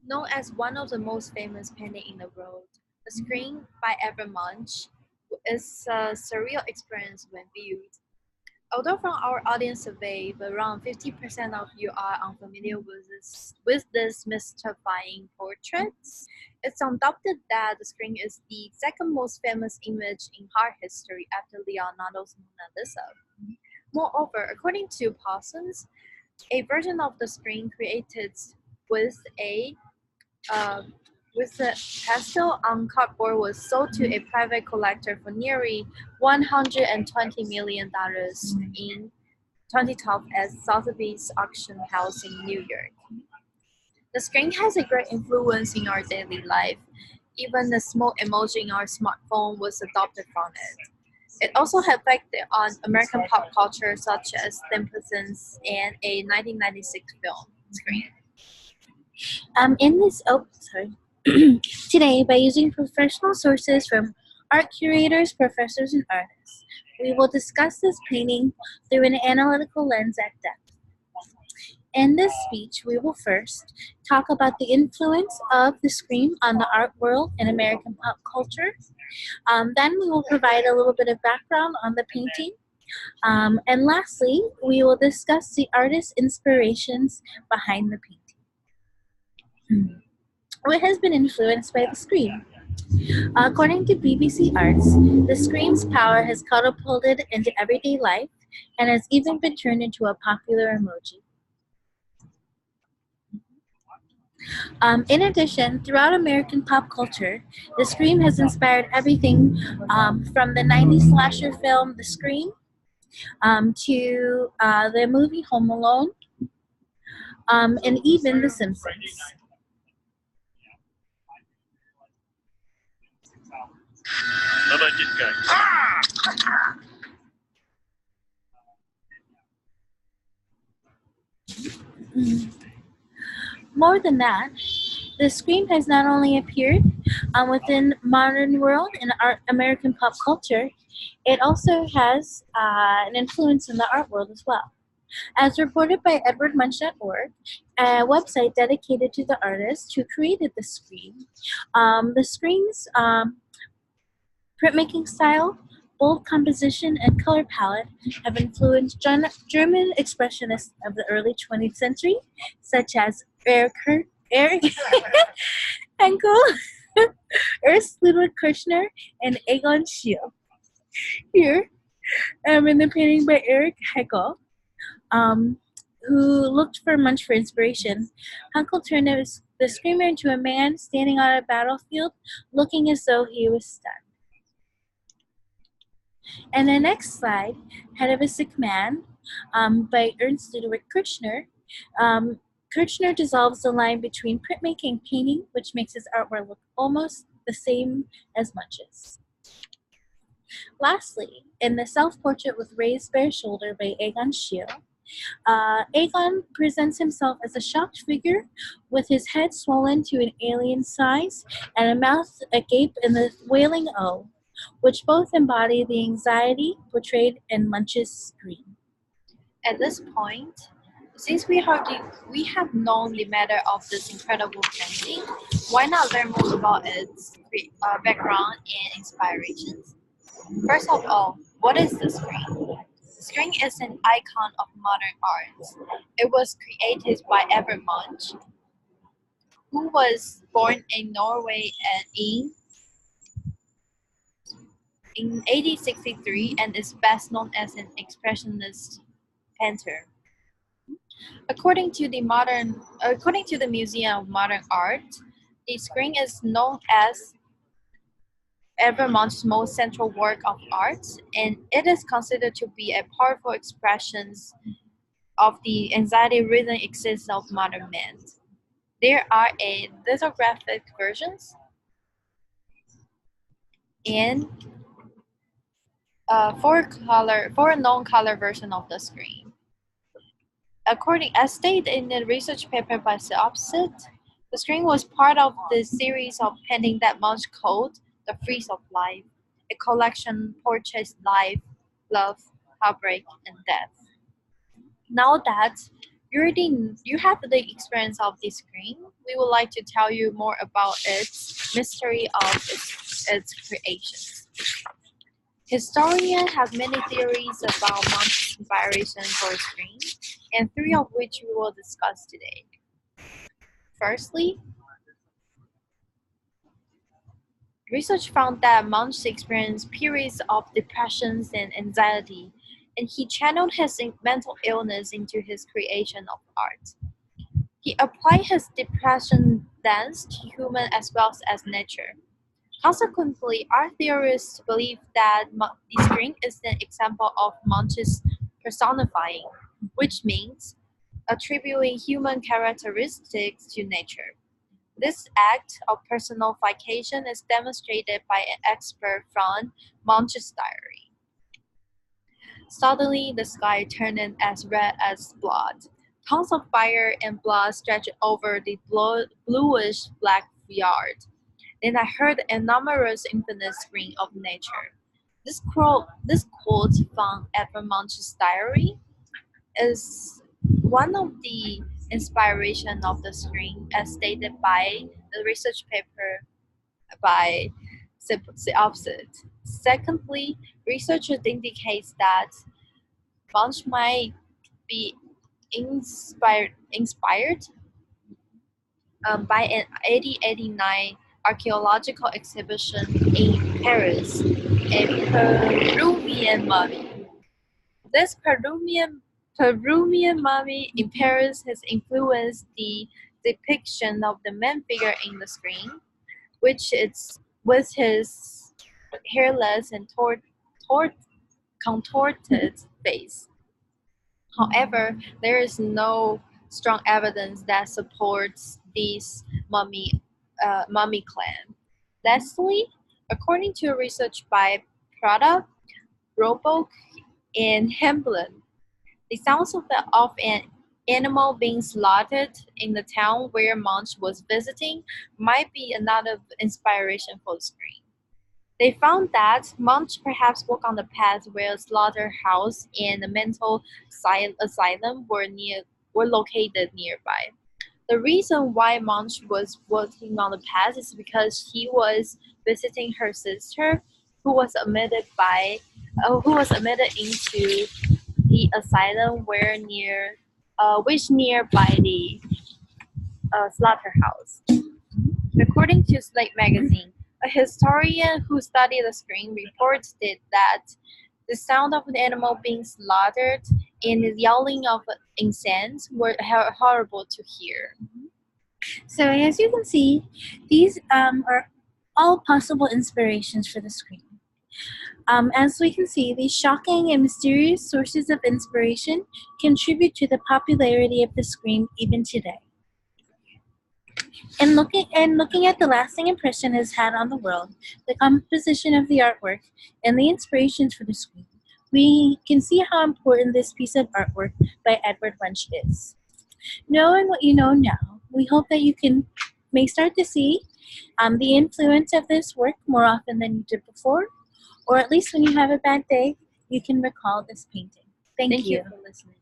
Known as one of the most famous paintings in the world, The Screen by Edvard Munch is a surreal experience when viewed. Although from our audience survey, around 50% of you are unfamiliar with this mystifying portrait, it's undoubted that The Screen is the second most famous image in art history after Leonardo's Mona Lisa. Moreover, according to Parsons, a version of The Screen created with a uh, with the pastel on cardboard was sold to a private collector for nearly $120 million in 2012 at Sotheby's auction house in New York. The screen has a great influence in our daily life. Even the small emoji in our smartphone was adopted from it. It also had affected on American pop culture such as Simpsons and a 1996 film, Screen. In this sorry. Today, by using professional sources from art curators, professors, and artists, we will discuss this painting through an analytical lens at depth. In this speech, we will first talk about the influence of the screen on the art world and American pop culture. Then we will provide a little bit of background on the painting. And lastly, we will discuss the artist's inspirations behind the painting. What has been influenced by the screen? According to BBC Arts, the screen's power has catapulted into everyday life and has even been turned into a popular emoji. In addition, throughout American pop culture, the Scream has inspired everything from the 90s slasher film The Scream to the movie Home Alone and even The Simpsons. How about this guy? More than that, the Scream has not only appeared within modern world and American pop culture, it also has an influence in the art world as well. As reported by EdwardMunch.org, a website dedicated to the artist who created the Scream, the Scream's printmaking style, bold composition, and color palette have influenced German expressionists of the early 20th century, such as Erich Henkel, Ernst Ludwig Kirchner, and Egon Schiele. Here, in the painting by Erich Henkel, who looked for Munch for inspiration, Henkel turned the screamer into a man standing on a battlefield, looking as though he was stunned. And the next slide, Head of a Sick Man, by Ernst Ludwig Kirchner. Kirchner dissolves the line between printmaking and painting, which makes his artwork look almost the same as Munch's. Lastly, in the self-portrait with raised bare shoulder by Egon Schiele, Egon presents himself as a shocked figure with his head swollen to an alien size and a mouth agape in the wailing O, which both embody the anxiety portrayed in Munch's Scream. At this point, since we have known the matter of this incredible painting, why not learn more about its background and inspirations? First of all, what is the Screen? The Screen is an icon of modern art. It was created by Edvard Munch, who was born in Norway and in 1863 and is best known as an expressionist painter. According to the Museum of Modern Art, the Screen is known as Edvard Munch's most central work of art, and it is considered to be a powerful expression of the anxiety-ridden existence of modern man. There are a lithographic versions and four non-color version of the Screen. As stated in the research paper by the opposite, the Screen was part of the series of paintings that Munch called The Frieze of Life, a collection portraits life, love, heartbreak, and death. Now that You have the experience of this screen. We would like to tell you more about its mystery of its creations. Historians have many theories about Munch's inspiration for a screen, and three of which we will discuss today. Firstly, research found that Munch experienced periods of depressions and anxiety, and he channeled his mental illness into his creation of art. He applied his depression thence to human as well as nature. Consequently, art theorists believe that the screen is an example of Munch's personifying, which means attributing human characteristics to nature. This act of personification is demonstrated by an expert from Munch's diary. Suddenly, the sky turned as red as blood. Tongues of fire and blood stretched over the bluish-black yard. Then I heard a numerous infinite scream of nature. This quote from Edvard Munch's diary is one of the inspiration of the screen, as stated by the research paper by the opposite. Secondly, researchers indicates that Munch might be inspired by an 1889 archaeological exhibition in Paris, a Peruvian mummy. This Peruvian mummy in Paris has influenced the depiction of the man figure in the screen, which is with his hairless and contorted face. However, there is no strong evidence that supports this mummy claim. Lastly, according to research by Prada, Roebuck, and Hamblin, the sounds of an animal being slaughtered in the town where Munch was visiting might be another inspiration for the screen. They found that Munch perhaps walked on the path where a slaughterhouse and a mental asylum were located nearby. The reason why Munch was walking on the path is because he was visiting her sister, who was admitted into the asylum which nearby the slaughterhouse. According to Slate magazine, a historian who studied the screen reported that the sound of an animal being slaughtered and the yelling of incense were horrible to hear. So as you can see, these are all possible inspirations for the screen. As we can see, these shocking and mysterious sources of inspiration contribute to the popularity of the screen even today. And looking at the lasting impression it has had on the world, the composition of the artwork, and the inspirations for the screen, we can see how important this piece of artwork by Edvard Munch is. Knowing what you know now, we hope that you may start to see the influence of this work more often than you did before, or at least when you have a bad day, you can recall this painting. Thank you for listening.